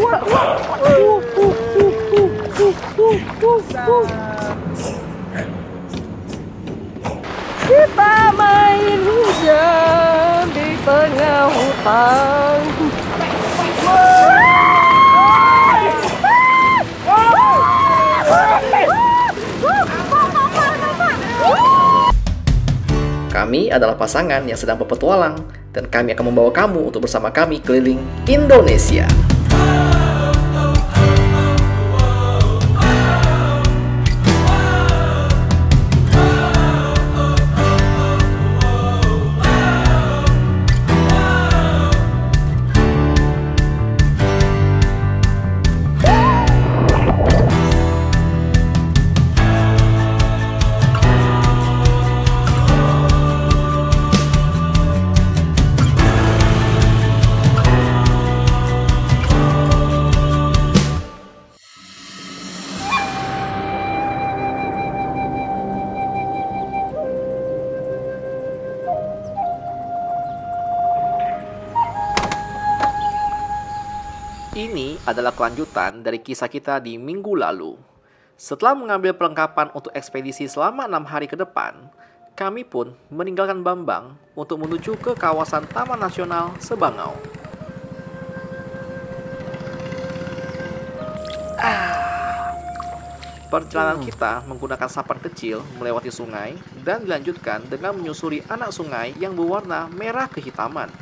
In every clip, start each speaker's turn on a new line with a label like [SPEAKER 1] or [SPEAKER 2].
[SPEAKER 1] Kita main hujan di tengah hutan. Kami adalah pasangan yang sedang berpetualang, dan kami akan membawa kamu untuk bersama kami keliling Indonesia. Ini adalah kelanjutan dari kisah kita di minggu lalu. Setelah mengambil perlengkapan untuk ekspedisi selama 6 hari ke depan, kami pun meninggalkan Bambang untuk menuju ke kawasan Taman Nasional Sebangau. Perjalanan kita menggunakan sampan kecil melewati sungai dan dilanjutkan dengan menyusuri anak sungai yang berwarna merah kehitaman.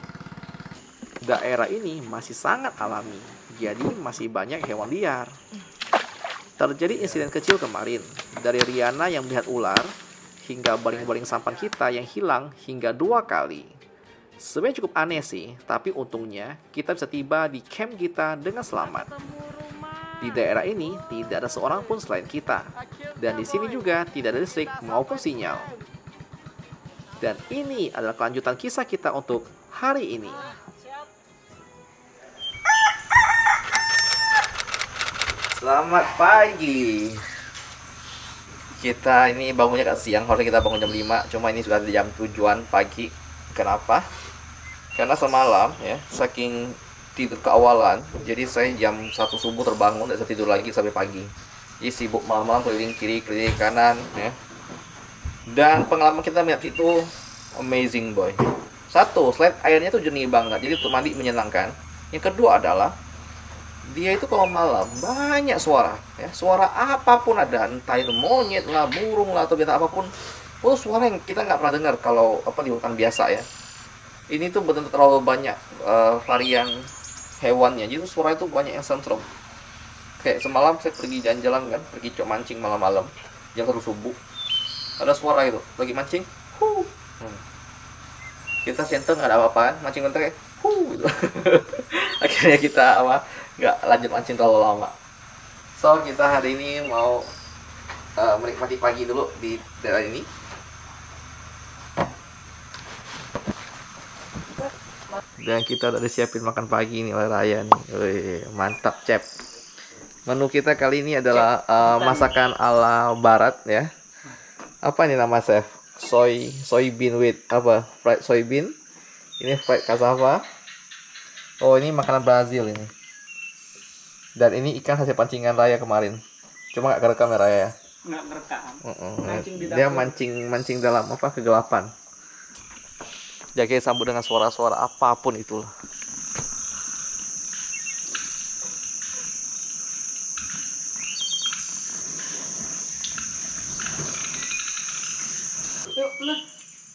[SPEAKER 1] Daerah ini masih sangat alami, jadi masih banyak hewan liar. Terjadi insiden kecil kemarin, dari Riana yang melihat ular, hingga baling-baling sampan kita yang hilang hingga 2 kali. Sebenarnya cukup aneh sih, tapi untungnya kita bisa tiba di camp kita dengan selamat. Di daerah ini tidak ada seorang pun selain kita, dan di sini juga tidak ada listrik maupun sinyal. Dan ini adalah kelanjutan kisah kita untuk hari ini. Selamat pagi. Kita ini bangunnya agak siang, harusnya kita bangun jam 5, cuma ini sudah jam 7-an pagi. Kenapa? Karena semalam ya, saking tidur keawalan, jadi saya jam 1 subuh terbangun, dan saya tidur lagi sampai pagi. Jadi sibuk malam-malam keliling kiri, keliling kanan ya. Dan pengalaman kita melihat itu amazing boy. Satu, selain airnya tuh jernih banget, jadi untuk mandi menyenangkan. Yang kedua adalah dia itu kalau malam banyak suara ya, suara apapun ada, entah itu monyet lah, burung lah, atau binatang apapun. Oh, suara yang kita nggak pernah dengar kalau di hutan biasa ya. Ini tuh benar-benar terlalu banyak varian hewannya, jadi suara itu banyak yang sentrong. Kayak semalam saya pergi jalan-jalan kan, pergi mancing malam-malam jam 1 subuh, ada suara itu lagi mancing, kita senteng nggak ada apa-apaan, mancing bentar kayak gitu. Akhirnya kita nggak lanjut mancing terlalu lama. So kita hari ini mau menikmati pagi dulu di daerah ini. Dan kita udah disiapin makan pagi nih oleh Raya nih. Wih, mantap cep. Menu kita kali ini adalah masakan ala barat ya. Apa ini nama chef? Soybean with apa? Fried soybean. Ini fried cassava. Oh, ini makanan Brazil ini. Dan ini ikan hasil pancingan Raya kemarin. Cuma nggak kerekam ya Raya.
[SPEAKER 2] Nggak kerekam.
[SPEAKER 1] Dia mancing dalam kegelapan. Jadi sambut dengan suara-suara apapun itulah.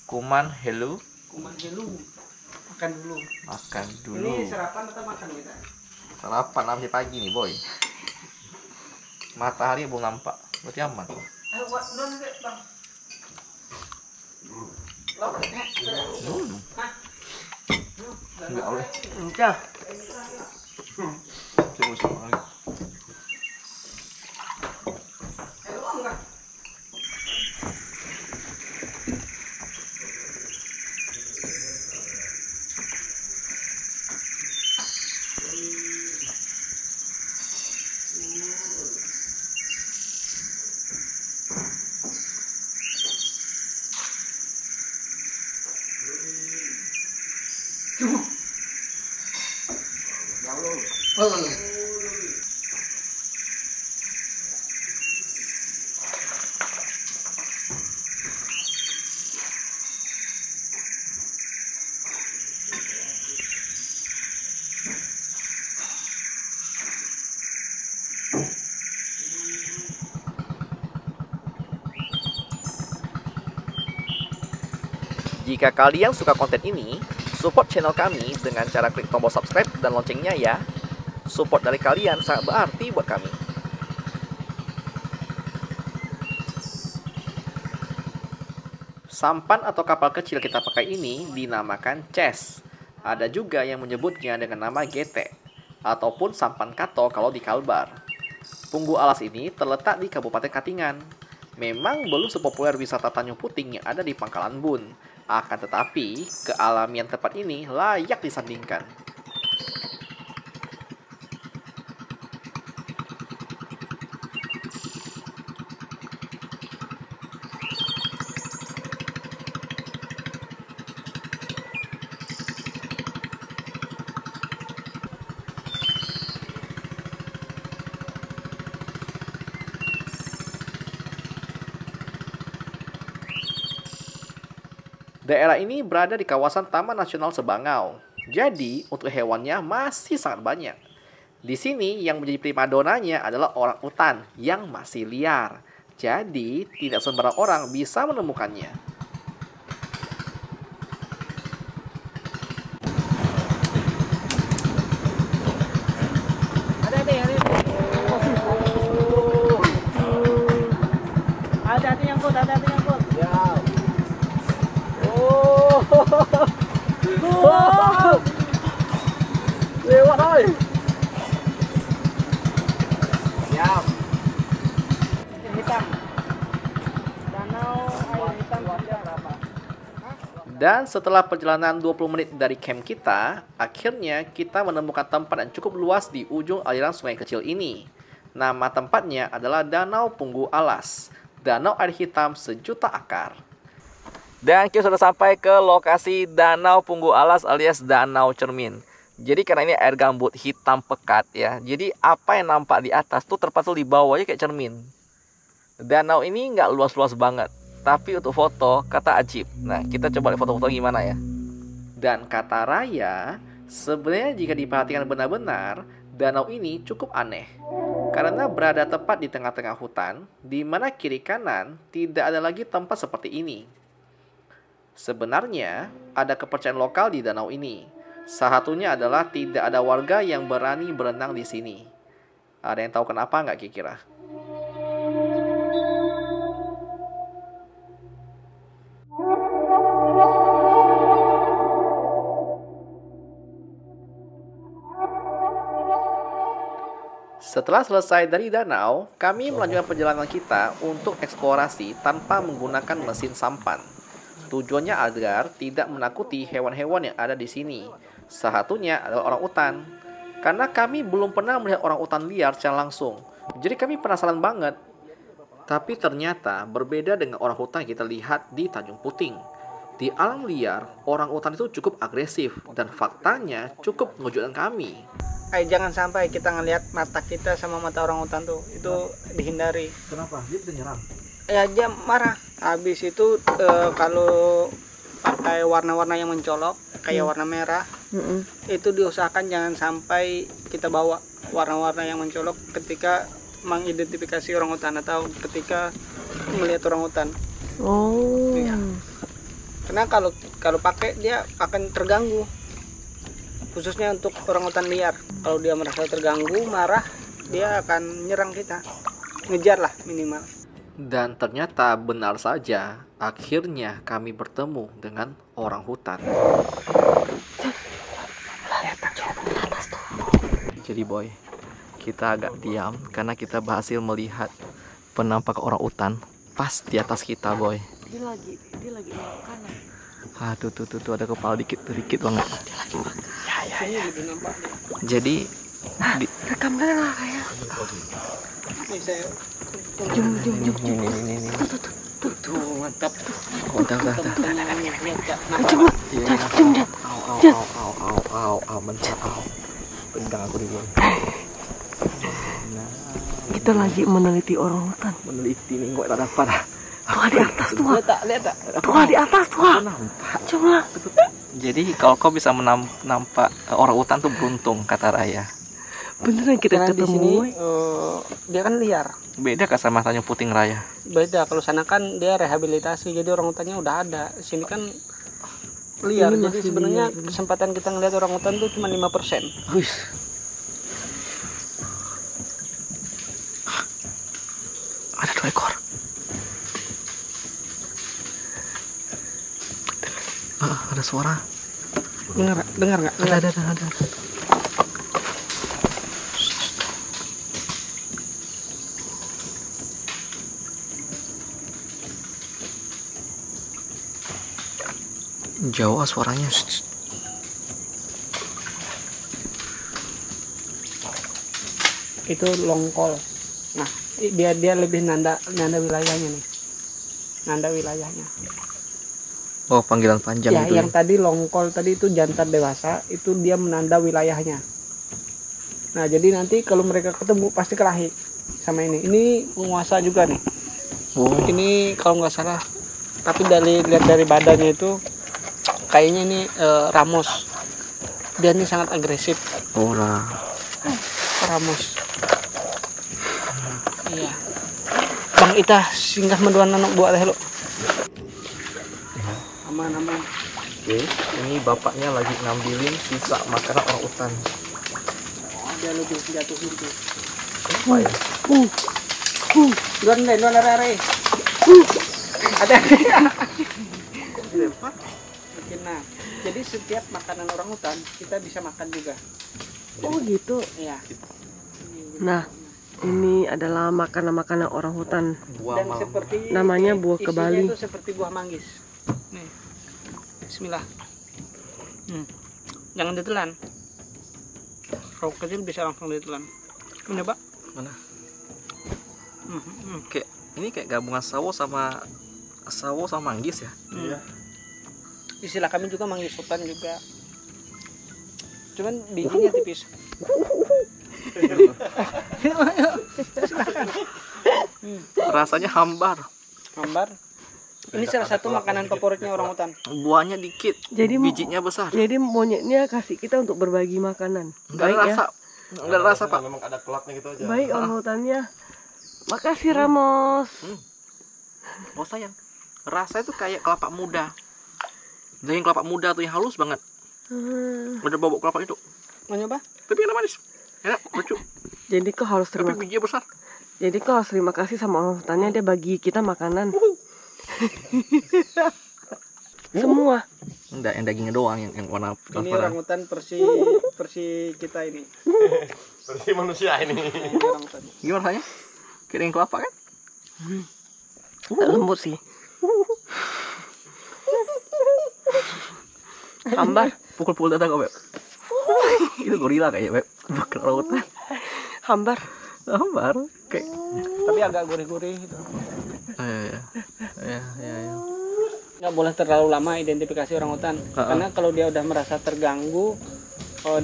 [SPEAKER 1] Kuman hello.
[SPEAKER 2] Makan dulu. Ini sarapan atau makan kita?
[SPEAKER 1] Sarapan masih pagi nih boy. Matahari belum nampak, berarti aman.
[SPEAKER 2] Ayo buat dulu nih bang.
[SPEAKER 1] Enggak oleh.
[SPEAKER 2] Enggak.
[SPEAKER 1] Jika kalian suka konten ini, support channel kami dengan cara klik tombol subscribe dan loncengnya ya. Support dari kalian sangat berarti buat kami. Sampan atau kapal kecil kita pakai ini dinamakan ces. Ada juga yang menyebutnya dengan nama gete ataupun sampan kato kalau di Kalbar. Punggu Alas ini terletak di Kabupaten Katingan. Memang belum sepopuler wisata Tanjung Puting yang ada di Pangkalan Bun. Akan tetapi, kealamian tempat ini layak disandingkan. Daerah ini berada di kawasan Taman Nasional Sebangau. Jadi, untuk hewannya masih sangat banyak. Di sini yang menjadi primadonanya adalah orang utan yang masih liar. Jadi, tidak sembarang orang bisa menemukannya.
[SPEAKER 2] Hati-hati nyangkut, hati-hati nyangkut. Ya. Lewat oi. Siap. Hitam. Danau air hitam berapa?
[SPEAKER 1] Dan setelah perjalanan 20 menit dari camp kita, akhirnya kita menemukan tempat yang cukup luas di ujung aliran sungai kecil ini. Nama tempatnya adalah Danau Punggu Alas. Danau air hitam sejuta akar. Dan kita sudah sampai ke lokasi Danau Punggu Alas alias Danau Cermin. Jadi karena ini air gambut hitam pekat ya. Jadi apa yang nampak di atas tuh terpantul di bawahnya kayak cermin. Danau ini nggak luas-luas banget. Tapi untuk foto kata ajib. Nah kita coba lihat foto-foto gimana ya. Dan kata Raya, sebenarnya jika diperhatikan benar-benar, danau ini cukup aneh. Karena berada tepat di tengah-tengah hutan, di mana kiri kanan tidak ada lagi tempat seperti ini. Sebenarnya, ada kepercayaan lokal di danau ini. Salah satunya adalah tidak ada warga yang berani berenang di sini. Ada yang tahu kenapa nggak kira-kira? Setelah selesai dari danau, kami melanjutkan perjalanan kita untuk eksplorasi tanpa menggunakan mesin sampan. Tujuannya agar tidak menakuti hewan-hewan yang ada di sini. Salah satunya adalah orang utan. Karena kami belum pernah melihat orang utan liar secara langsung. Jadi kami penasaran banget. Tapi ternyata berbeda dengan orang hutan yang kita lihat di Tanjung Puting. Di alam liar, orang utan itu cukup agresif. Dan faktanya cukup mengejutkan kami.
[SPEAKER 2] Jangan sampai kita ngelihat mata kita sama mata orang utan tuh. Itu dihindari.
[SPEAKER 1] Kenapa? Dia bisa nyerang?
[SPEAKER 2] Ya dia marah. Habis itu kalau pakai warna-warna yang mencolok kayak warna merah, itu diusahakan jangan sampai kita bawa warna-warna yang mencolok ketika mengidentifikasi orang hutan atau ketika melihat orang hutan.
[SPEAKER 3] Oh.
[SPEAKER 2] Ya. Karena kalau pakai dia akan terganggu. Khususnya untuk orang hutan liar. Kalau dia merasa terganggu, marah, dia akan nyerang kita. Ngejar lah minimal.
[SPEAKER 1] Dan ternyata benar saja, akhirnya kami bertemu dengan orang hutan. Jadi boy, kita agak diam karena kita berhasil melihat penampakan orang hutan pas di atas kita boy.
[SPEAKER 3] Dia lagi makan.
[SPEAKER 1] Aduh tuh ada kepala dikit banget.
[SPEAKER 3] Dia lagi makan.
[SPEAKER 2] Ini lebih nampak.
[SPEAKER 1] Jadi
[SPEAKER 3] Rekamkan lah kayak.
[SPEAKER 2] Ini saya
[SPEAKER 3] Jum.
[SPEAKER 1] ini.
[SPEAKER 2] tuh mantap.
[SPEAKER 1] Mantap.
[SPEAKER 3] Jum.
[SPEAKER 1] Au, mencat. Pendang aku di bawah. Nah,
[SPEAKER 3] Kita lagi meneliti orang hutan.
[SPEAKER 1] meneliti nih kok tak dapat.
[SPEAKER 3] Tuh di atas tuh.
[SPEAKER 2] Lihat tak?
[SPEAKER 3] Tuh di atas tuh.
[SPEAKER 1] Nampak.
[SPEAKER 3] Coba.
[SPEAKER 1] Jadi kalau kau bisa nampak orang hutan tuh beruntung kata Raya.
[SPEAKER 3] Beneran kita
[SPEAKER 2] Karena di sini
[SPEAKER 3] ketemu.
[SPEAKER 2] dia kan liar.
[SPEAKER 1] Beda kah sama Tanjung Puting Raya?
[SPEAKER 2] Beda, kalau sana kan dia rehabilitasi, jadi orang hutannya udah ada. Sini kan liar.
[SPEAKER 3] Ini
[SPEAKER 2] Jadi
[SPEAKER 3] masih
[SPEAKER 2] sebenarnya
[SPEAKER 3] liar.
[SPEAKER 2] kesempatan kita ngelihat orangutan tuh cuma 5%.
[SPEAKER 3] Wis. Ada 2 ekor. Ada suara.
[SPEAKER 2] Dengar nggak?
[SPEAKER 3] Ada. Jauh suaranya.
[SPEAKER 2] Itu longkol. Nah, dia lebih nanda wilayahnya nih. Nanda wilayahnya.
[SPEAKER 1] Oh, panggilan panjang
[SPEAKER 2] Ya,
[SPEAKER 1] itu.
[SPEAKER 2] yang tadi longkol tadi itu jantan dewasa, itu dia menanda wilayahnya. Nah, jadi nanti kalau mereka ketemu pasti kelahi sama ini. Ini penguasa juga nih.
[SPEAKER 1] Oh,
[SPEAKER 2] Ini kalau nggak salah, tapi lihat dari badannya itu kayaknya ini Ramos. Dia ini sangat agresif.
[SPEAKER 1] ora.
[SPEAKER 2] Ramos. Iya. Bang Ita singgah menduan anak buat teh lo. Aman.
[SPEAKER 1] Oke, ini bapaknya lagi ngambilin sisa makanan orang hutan.
[SPEAKER 2] Dia lebih jatuh itu.
[SPEAKER 1] Apa ya?
[SPEAKER 2] Duan are. Ada. Mungkin nah. Jadi setiap makanan orang hutan kita bisa makan juga.
[SPEAKER 3] Oh gitu.
[SPEAKER 2] Iya.
[SPEAKER 3] Nah, ini adalah makanan-makanan orang hutan.
[SPEAKER 1] Buah
[SPEAKER 2] Dan
[SPEAKER 1] malam.
[SPEAKER 2] seperti
[SPEAKER 3] Namanya buah
[SPEAKER 2] isinya
[SPEAKER 3] kebali.
[SPEAKER 2] itu seperti buah manggis. Nih. Bismillah. Jangan ditelan. Kalau kecil bisa langsung ditelan. Mencoba?
[SPEAKER 1] Mana? Kayak ini kayak gabungan sawo sama manggis ya.
[SPEAKER 2] Iya. Istilah kami juga manggis hutan juga. Cuman bijinya tipis.
[SPEAKER 1] Rasanya hambar.
[SPEAKER 2] Hambar. Ini salah satu makanan favoritnya orang hutan.
[SPEAKER 1] Buahnya dikit,
[SPEAKER 3] Jadi
[SPEAKER 1] bijinya besar.
[SPEAKER 3] Jadi monyetnya kasih kita untuk berbagi makanan.
[SPEAKER 1] Enggak ada
[SPEAKER 3] Baik ya.
[SPEAKER 1] rasa. Enggak ada rasa, Pak.
[SPEAKER 4] Memang ada kelaknya gitu aja.
[SPEAKER 3] Baik orang hutannya. Makasih Ramos.
[SPEAKER 1] Oh sayang, rasa itu kayak kelapa muda. Daging kelapa muda tuh yang halus banget. Ada bobok kelapa itu.
[SPEAKER 2] Mau nyoba?
[SPEAKER 1] Tapi enak manis. Enak, lucu.
[SPEAKER 3] Jadi kau harus
[SPEAKER 1] Tapi
[SPEAKER 3] terima.
[SPEAKER 1] bijinya besar.
[SPEAKER 3] Jadi kau harus terima kasih sama orang hutannya, dia bagi kita makanan. Semua.
[SPEAKER 1] Enggak, yang dagingnya doang yang warna
[SPEAKER 2] Ini
[SPEAKER 1] transparan.
[SPEAKER 2] orang hutan versi kita ini.
[SPEAKER 4] Seperti manusia ini.
[SPEAKER 2] Ini orang hutan.
[SPEAKER 1] Gimana rasanya? Kayak daging kelapa kan?
[SPEAKER 3] Lembut sih. Hambar.
[SPEAKER 1] Pukul-pukul dada kok, Beb. Itu gorila kayaknya, Beb. Bukan orang hutan.
[SPEAKER 3] Hambar.
[SPEAKER 1] Hambar. Kayak
[SPEAKER 2] Tapi agak gurih-gurih gitu.
[SPEAKER 1] Ya.
[SPEAKER 2] Nggak boleh terlalu lama identifikasi orang hutan. Karena kalau dia udah merasa terganggu,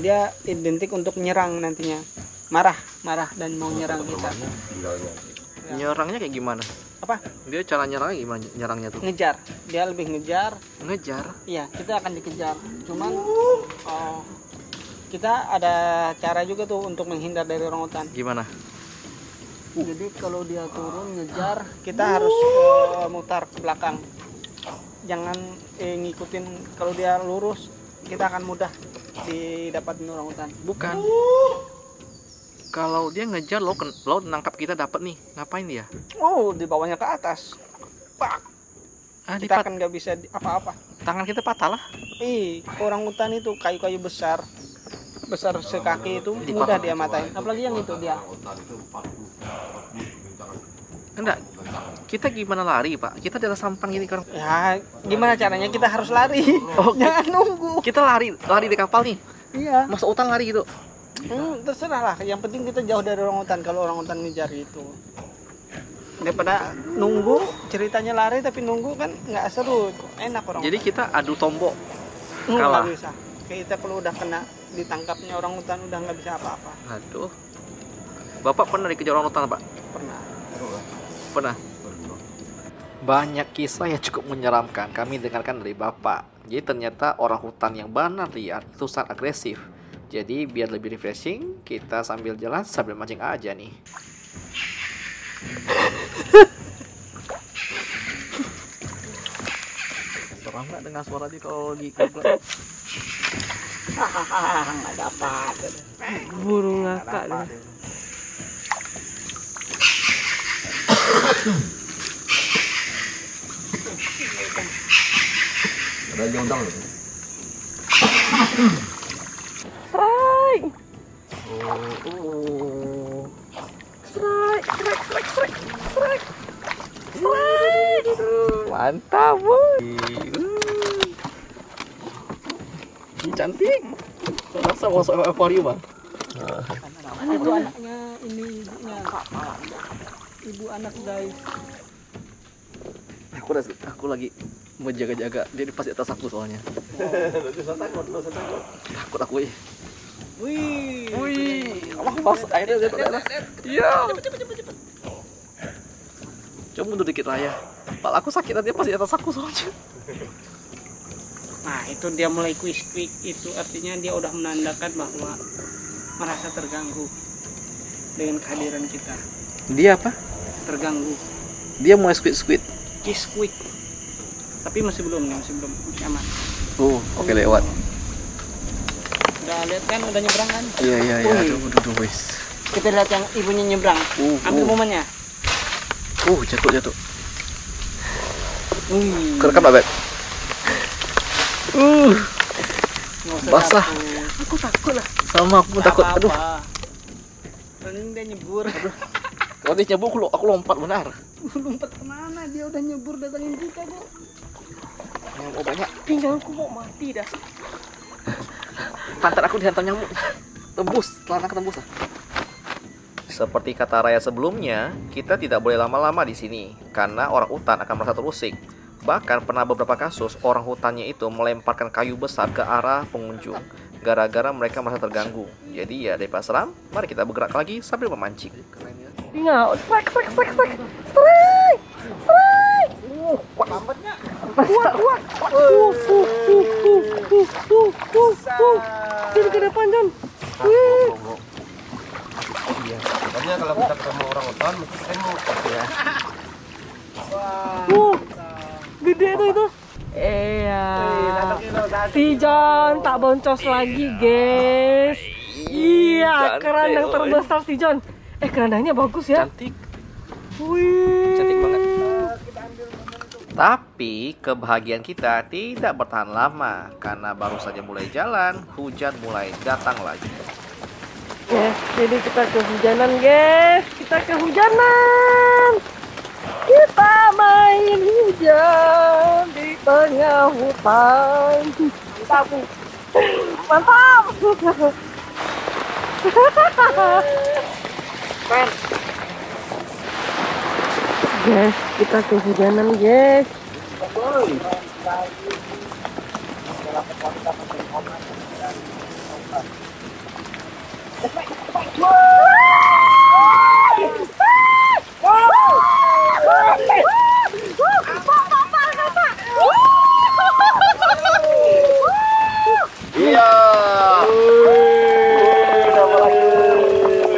[SPEAKER 2] dia identik untuk menyerang nantinya. Marah dan mau nyerang kita.
[SPEAKER 1] Nyerangnya kayak gimana?
[SPEAKER 2] Apa?
[SPEAKER 1] Dia cara nyerangnya gimana? Nyerangnya tuh?
[SPEAKER 2] Ngejar. Dia lebih ngejar.
[SPEAKER 1] Ngejar.
[SPEAKER 2] Iya, kita akan dikejar. Cuman kita ada cara juga tuh untuk menghindar dari orang hutan.
[SPEAKER 1] Gimana?
[SPEAKER 2] Jadi kalau dia turun ngejar, kita harus mutar ke belakang. Jangan ngikutin. Kalau dia lurus, kita akan mudah didapatin orang hutan.
[SPEAKER 1] Bukan. Kalau dia ngejar lo nangkap kita dapat nih, ngapain dia?
[SPEAKER 2] Oh, dibawanya ke atas. Pak. Kita
[SPEAKER 1] Dipat
[SPEAKER 2] akan nggak bisa apa-apa.
[SPEAKER 1] tangan kita patah lah.
[SPEAKER 2] Orang hutan itu kayu-kayu besar sekaki itu mudah dia matain. Apalagi yang itu dia.
[SPEAKER 1] Enggak. Kita gimana lari, Pak? Kita di atas sampan gini kan.
[SPEAKER 2] Ya, gimana caranya kita harus lari? Jangan nunggu.
[SPEAKER 1] Kita lari di kapal nih.
[SPEAKER 2] Iya.
[SPEAKER 1] Masa hutan lari gitu.
[SPEAKER 2] Terserah lah. Yang penting kita jauh dari orang hutan. Kalau orang hutan ngejar gitu. Daripada nunggu, ceritanya lari tapi nunggu kan nggak seru. Enak orang.
[SPEAKER 1] Jadi kita adu tombok.
[SPEAKER 2] hutan.
[SPEAKER 1] kalah.
[SPEAKER 2] Nggak bisa. Kita kalau udah kena ditangkapnya orang hutan udah nggak bisa apa-apa.
[SPEAKER 1] Aduh. Bapak pernah dikejar orang hutan, Pak? Pernah. Banyak kisah yang cukup menyeramkan kami dengarkan dari Bapak. Jadi ternyata orang hutan yang benar liar itu sangat agresif. Jadi biar lebih refreshing, kita sambil jalan sambil mancing aja nih. Paham nggak dengan suara dia kalau lagi kebelet?
[SPEAKER 2] Nggak dapat.
[SPEAKER 3] Burung ngakak deh.
[SPEAKER 1] Ada jondang loh.
[SPEAKER 3] Strike.
[SPEAKER 1] Oh.
[SPEAKER 3] Strike.
[SPEAKER 1] Mantap, boy. Cantik. Rasa masuk akuarium, Bang.
[SPEAKER 2] Itu anaknya, ini ibunya. Ibu anak guys.
[SPEAKER 1] Aku lagi menjaga-jaga. Dia di pas di atas aku soalnya. Takut aku ya. Wih. Allah, pas airnya lihat. Iya. Cepet. Coba mundur dikit Raya. Kepala aku sakit nanti pas di atas aku soalnya.
[SPEAKER 2] Nah, itu dia mulai quick itu artinya dia udah menandakan bahwa merasa terganggu dengan kehadiran kita.
[SPEAKER 1] Dia apa?
[SPEAKER 2] Terganggu.
[SPEAKER 1] Dia mulai squid.
[SPEAKER 2] Quick. Tapi masih belum, masih aman.
[SPEAKER 1] Oke lewat.
[SPEAKER 2] Udah lihat kan, udah nyebrang kan?
[SPEAKER 1] Iya.
[SPEAKER 2] Wih.
[SPEAKER 1] Aduh, wis.
[SPEAKER 2] Kita lihat yang ibunya nyebrang. Ambil momennya.
[SPEAKER 1] Jatuh.
[SPEAKER 2] Wih.
[SPEAKER 1] Kerekam Beb.
[SPEAKER 2] Nggak usah
[SPEAKER 1] Basah.
[SPEAKER 2] takut.
[SPEAKER 3] Aku takut lah.
[SPEAKER 1] Sama aku pun takut. Aduh.
[SPEAKER 2] Paling dia nyebur.
[SPEAKER 1] Kalau dia nyebur aku lompat benar.
[SPEAKER 2] Lompat kemana? Dia udah nyebur datangin kita, Bu.
[SPEAKER 1] Oh banyak.
[SPEAKER 3] Pinggangku mau mati dah.
[SPEAKER 1] Pantat aku dihantam nyamuk. Celana ketembus. Seperti kata Raya sebelumnya, kita tidak boleh lama-lama di sini karena orang hutan akan merasa terusik. Bahkan pernah beberapa kasus orang hutannya itu melemparkan kayu besar ke arah pengunjung gara-gara mereka merasa terganggu. Jadi ya daripada seram, mari kita bergerak lagi sambil memancing.
[SPEAKER 3] Tinggal strike.
[SPEAKER 2] Lambatnya.
[SPEAKER 3] Kuat. Jadi ke depan, John.
[SPEAKER 4] Makanya kalau kita ketemu orang hutan mesti tengok ya.
[SPEAKER 3] Gede tuh itu. Iya. Si John tak boncos lagi, guys. Iya, kerandang terbesar si John. Kerandangnya bagus ya.
[SPEAKER 1] Cantik.
[SPEAKER 3] Wih.
[SPEAKER 1] Cantik banget. Tapi kebahagiaan kita tidak bertahan lama karena baru saja mulai jalan, hujan mulai datang lagi.
[SPEAKER 3] Jadi kita kehujanan, guys. Kita main hujan di tengah hutan. Mantap. Guys, kita kehujanan, guys.
[SPEAKER 4] Iya.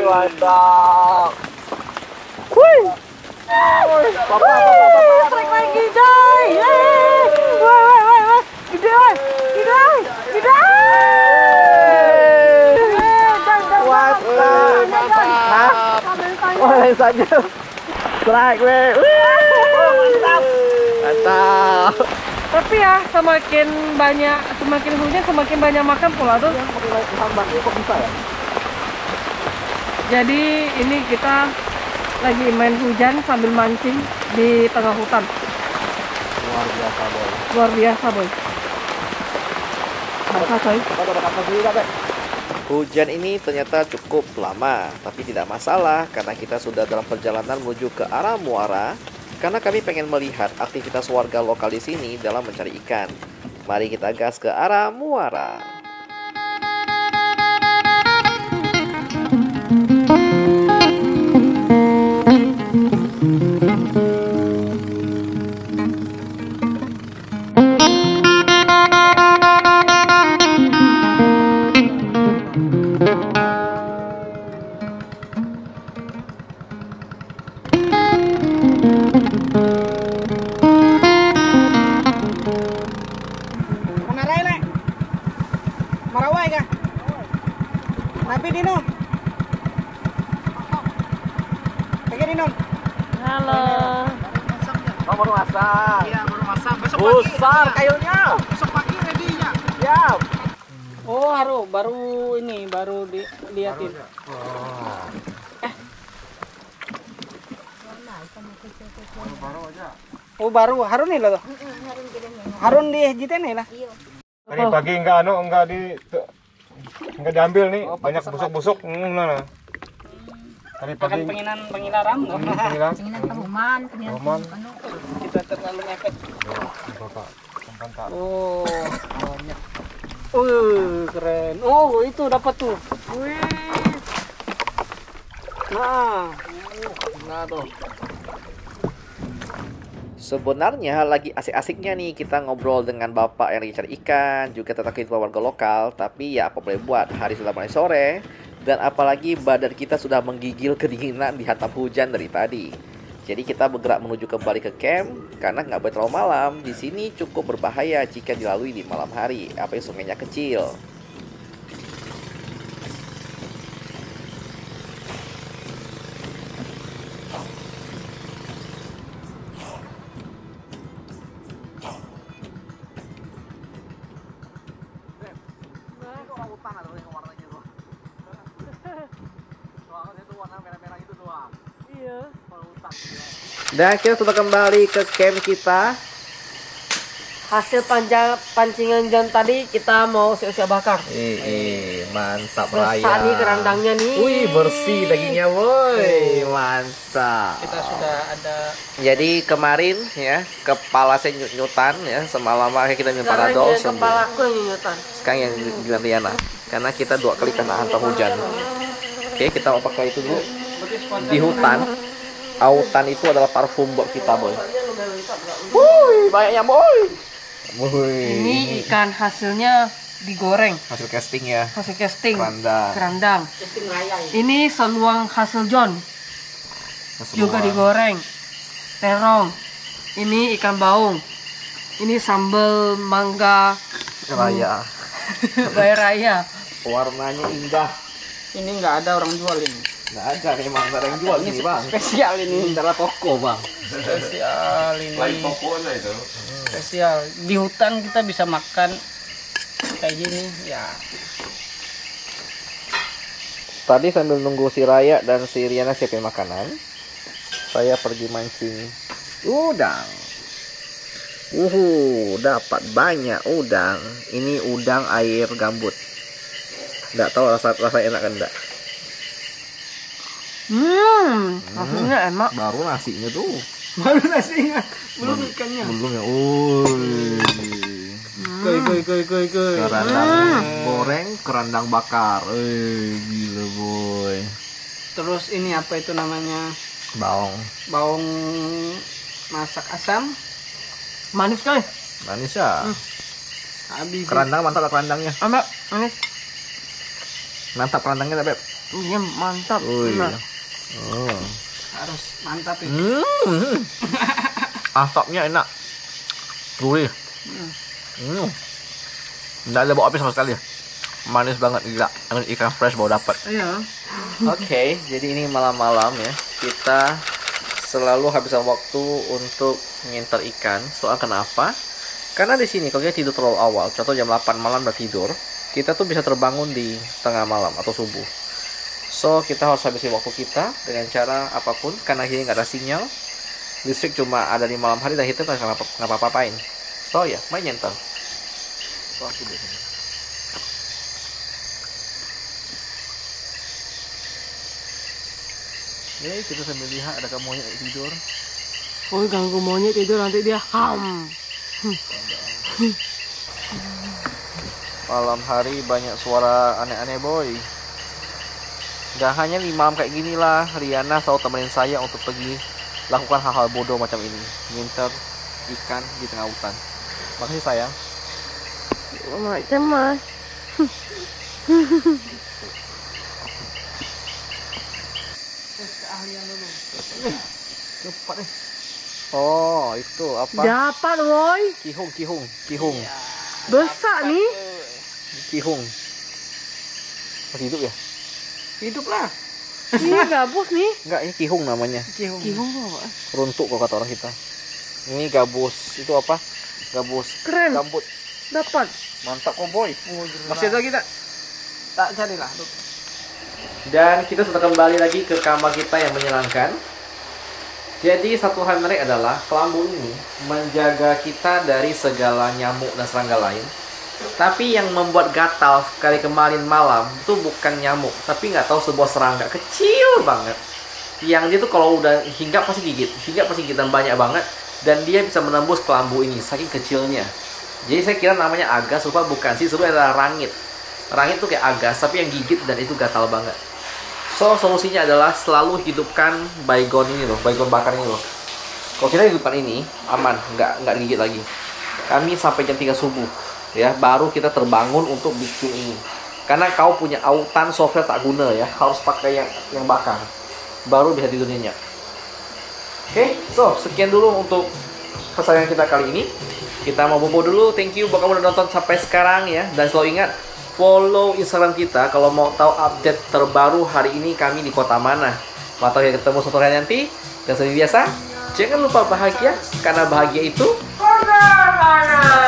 [SPEAKER 2] Mantap.
[SPEAKER 3] Trek lagi, Joy. Gede.
[SPEAKER 2] Mantap.
[SPEAKER 3] Boleh saja. Strike,
[SPEAKER 2] Mantap.
[SPEAKER 3] Tapi ya semakin hujan semakin banyak makan pula tuh. Jadi ini kita lagi main hujan sambil mancing di tengah hutan. Luar biasa boy. Basah coy.
[SPEAKER 1] Hujan ini ternyata cukup lama, tapi tidak masalah karena kita sudah dalam perjalanan menuju ke arah muara. Karena kami pengen melihat aktivitas warga lokal di sini dalam mencari ikan. Mari kita gas ke arah muara.
[SPEAKER 2] Oi kah? Nabi Dino. Pergi Dino.
[SPEAKER 3] Halo.
[SPEAKER 1] Oh, baru masak.
[SPEAKER 2] Iya, baru masak. Besok
[SPEAKER 1] Besar
[SPEAKER 2] pagi.
[SPEAKER 1] kayunya.
[SPEAKER 2] Besok pagi ready-nya.
[SPEAKER 1] Siap.
[SPEAKER 2] Oh, baru ini, baru diliatin. Oh, baru Harun nih loh. Harun di jiten nih lah.
[SPEAKER 4] Tadi pagi enggak diambil nih, banyak busuk-busuk. Nah. Tadi pagi
[SPEAKER 2] Pengilaran.
[SPEAKER 4] hilang.
[SPEAKER 5] Penginan pahuman, penginan
[SPEAKER 4] Pahuman.
[SPEAKER 2] Kita terlalu ngepet.
[SPEAKER 4] Bapak, tempat
[SPEAKER 2] Oh, banyak. Keren. Oh, itu dapat tuh. Wih. Nah tuh.
[SPEAKER 1] Sebenarnya lagi asik-asiknya nih kita ngobrol dengan bapak yang lagi cari ikan, juga tentang kehidupan warga lokal. Tapi ya apa boleh buat, hari sudah mulai sore, dan apalagi badan kita sudah menggigil kedinginan dihantam hujan dari tadi. Jadi kita bergerak menuju kembali ke camp karena nggak boleh terlalu malam. Di sini cukup berbahaya jika dilalui di malam hari, apalagi sungainya kecil.
[SPEAKER 3] Iya.
[SPEAKER 1] Dan kita sudah kembali ke camp kita.
[SPEAKER 3] Hasil pancingan John tadi kita mau siap-siap bakar.
[SPEAKER 1] Mantap
[SPEAKER 3] Besar nih kerandangnya nih.
[SPEAKER 1] Wih, bersih dagingnya, woi. Mantap.
[SPEAKER 2] Kita sudah ada.
[SPEAKER 1] Jadi kemarin ya, kepala saya nyut-nyutan ya, semalam akhirnya kita minum
[SPEAKER 3] Sekarang
[SPEAKER 1] panadol
[SPEAKER 3] yang
[SPEAKER 1] sembuh.
[SPEAKER 3] kepala aku yang nyutan.
[SPEAKER 1] Sekarang yang bilang Riana, karena kita 2 kali kena hantam hujan. Oke, kita mau pakai itu dulu. Di hutan, autan itu adalah parfum buat kita, boy. Wuih, banyaknya, boy.
[SPEAKER 3] Ini ikan hasilnya digoreng,
[SPEAKER 1] Hasil casting ya.
[SPEAKER 3] hasil casting,
[SPEAKER 1] Kerandang.
[SPEAKER 3] kerandang. Ini seluang hasil John, juga digoreng. Terong. Ini ikan baung. Ini sambal mangga
[SPEAKER 1] Raya.
[SPEAKER 3] Bayar Raya.
[SPEAKER 1] Warnanya indah.
[SPEAKER 2] Ini nggak ada orang jual ini.
[SPEAKER 1] Nggak ada, memang nggak ada yang jual ini, bang.
[SPEAKER 2] Spesial ini.
[SPEAKER 1] Ini adalah toko, bang.
[SPEAKER 2] Spesial ini.
[SPEAKER 4] tokonya itu.
[SPEAKER 2] Spesial. Di hutan kita bisa makan kayak gini ya.
[SPEAKER 1] Tadi sambil nunggu si Raya dan si Riana siapin makanan, saya pergi mancing udang. Dapat banyak udang. Ini udang air gambut. Nggak tahu rasa enak kan enggak.
[SPEAKER 3] Hasilnya enak.
[SPEAKER 1] Baru nasinya tuh.
[SPEAKER 2] Baru nasinya, belum ikannya.
[SPEAKER 1] Belum ya.
[SPEAKER 2] Koi.
[SPEAKER 1] Kerandang goreng, kerandang bakar. Gila, boy.
[SPEAKER 2] Terus ini apa itu namanya?
[SPEAKER 1] Bawang.
[SPEAKER 2] Bawang masak asam.
[SPEAKER 3] Manis coy.
[SPEAKER 1] Manis ya.
[SPEAKER 2] Habis.
[SPEAKER 1] Kerandang mantap lah kerandangnya.
[SPEAKER 3] Enak, manis.
[SPEAKER 1] Mantap kerandangnya, Beb.
[SPEAKER 3] Iya, mantap.
[SPEAKER 1] Wih.
[SPEAKER 3] Nah.
[SPEAKER 1] Oh.
[SPEAKER 2] Harus mantap itu.
[SPEAKER 1] Asapnya enak. Gurih. Nggak ada bau api sama sekali. Manis banget, gila. Ikan fresh baru dapat.
[SPEAKER 2] Iya.
[SPEAKER 1] Oke, jadi ini malam-malam ya. Kita selalu habiskan waktu untuk nginter ikan. Soal kenapa? Karena di sini kalau kita tidur terlalu awal, contoh jam 8 malam udah tidur, kita tuh bisa terbangun di tengah malam atau subuh. So, kita harus habisin waktu kita dengan cara apapun, karena ini nggak ada sinyal. Listrik cuma ada di malam hari dan kita nggak ngapa-ngapain. So, ya, main nyentel. So, aku di sini. Kita sambil lihat ada monyet tidur.
[SPEAKER 3] Oh, ganggu monyet tidur nanti dia ham.
[SPEAKER 1] Malam hari banyak suara aneh-aneh, boy. Gak hanya di malam kayak gini lah, Riana selalu temenin saya untuk pergi lakukan hal-hal bodoh macam ini, nginter ikan di tengah hutan. Makasih sayang.
[SPEAKER 3] Macam
[SPEAKER 1] Cepat nih. Oh, itu apa?
[SPEAKER 3] dapat, boy.
[SPEAKER 1] Kihung.
[SPEAKER 3] Besar nih.
[SPEAKER 1] Kihung. Masih hidup ya?
[SPEAKER 2] Hidup lah.
[SPEAKER 3] Ini gabus nih.
[SPEAKER 1] Enggak, ini kihung namanya.
[SPEAKER 3] Kihung tuh apa?
[SPEAKER 1] Runtuk kalau kata orang kita. Ini gabus, itu apa? Gabus.
[SPEAKER 3] Keren.
[SPEAKER 1] Gambut.
[SPEAKER 3] Dapat.
[SPEAKER 1] Mantap kok boy.
[SPEAKER 2] Masih ada kita. Tak carilah.
[SPEAKER 1] Dan kita sudah kembali lagi ke kamar kita yang menyenangkan. Jadi satu hal menarik adalah kelambu ini menjaga kita dari segala nyamuk dan serangga lain. Tapi yang membuat gatal sekali kemarin malam itu bukan nyamuk, tapi nggak tahu sebuah serangga kecil banget. Yang dia tuh kalau udah hinggap pasti gigit, dan banyak banget. Dan dia bisa menembus kelambu ini saking kecilnya. Jadi saya kira namanya agas, lupa bukan sih, sebenarnya adalah rangit. Rangit tuh kayak agas, tapi yang gigit dan itu gatal banget. So, solusinya adalah selalu hidupkan baygon ini loh, baygon bakar ini loh. Kalau kita hidupkan ini, aman, nggak digigit lagi. Kami sampai jam 3 subuh, ya, baru kita terbangun untuk bikin ini. Karena kau punya autan software tak guna ya, harus pakai yang bakar. Baru bisa tidur nyenyak. Oke, so sekian dulu untuk kesayangan kita kali ini. Kita mau bobo dulu, thank you buat kamu udah nonton sampai sekarang ya. Dan selalu ingat, follow Instagram kita kalau mau tahu update terbaru hari ini kami di kota mana. Mau tahu ya, ketemu suatu hari nanti. Dan seperti biasa, jangan lupa bahagia, karena bahagia itu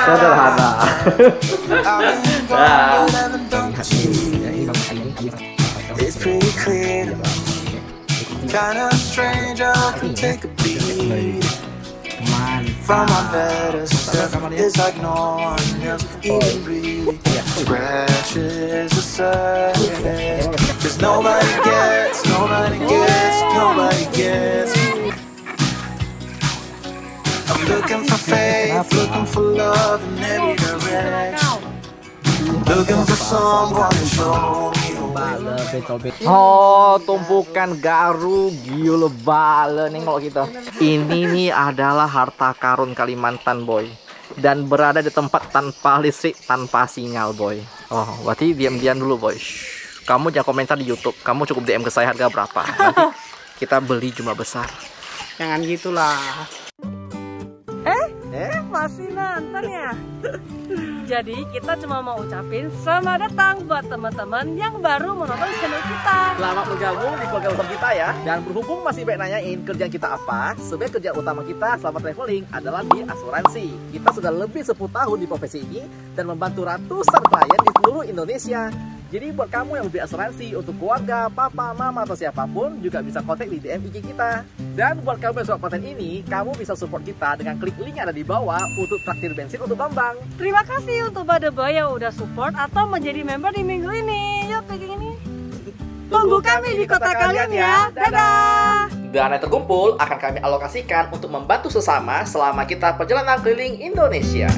[SPEAKER 1] sederhana.
[SPEAKER 5] It's pretty clear. Kinda strange, I can take a beat. From my better stuff, it's like no one else even really scratches the surface. 'Cause nobody gets. I'm looking for faith, looking for love in every direction. Looking for someone to show me the way.
[SPEAKER 1] Oh, tumpukan garu gila bale nih kalau kita. Ini nih adalah harta karun Kalimantan boy. Dan berada di tempat tanpa listrik, tanpa sinyal boy. Oh, berarti diam-diam dulu boy. Shh. Kamu jangan komentar di YouTube. Kamu cukup DM ke saya harga berapa. Nanti kita beli jumlah besar.
[SPEAKER 2] Jangan gitulah.
[SPEAKER 3] Masih nonton ya? Jadi kita cuma mau ucapin selamat datang buat teman-teman yang baru menonton channel kita.
[SPEAKER 1] Selamat bergabung di keluarga besar kita ya. Dan berhubung masih banyak nanyain kerjaan kita apa, sebenarnya kerjaan utama kita selama traveling adalah di asuransi. Kita sudah lebih 10 tahun di profesi ini dan membantu ratusan klien di seluruh Indonesia. Jadi buat kamu yang beli asuransi untuk keluarga, papa, mama, atau siapapun juga bisa kontak di DM IG kita. Dan buat kamu yang suka konten ini, kamu bisa support kita dengan klik link yang ada di bawah untuk traktir bensin untuk Bambang.
[SPEAKER 3] Terima kasih untuk Badeboy yang udah support atau menjadi member di minggu ini. Yuk kayak gini. Tunggu kami di kota kalian ya. Dadah.
[SPEAKER 1] Dana yang terkumpul akan kami alokasikan untuk membantu sesama selama kita perjalanan keliling Indonesia.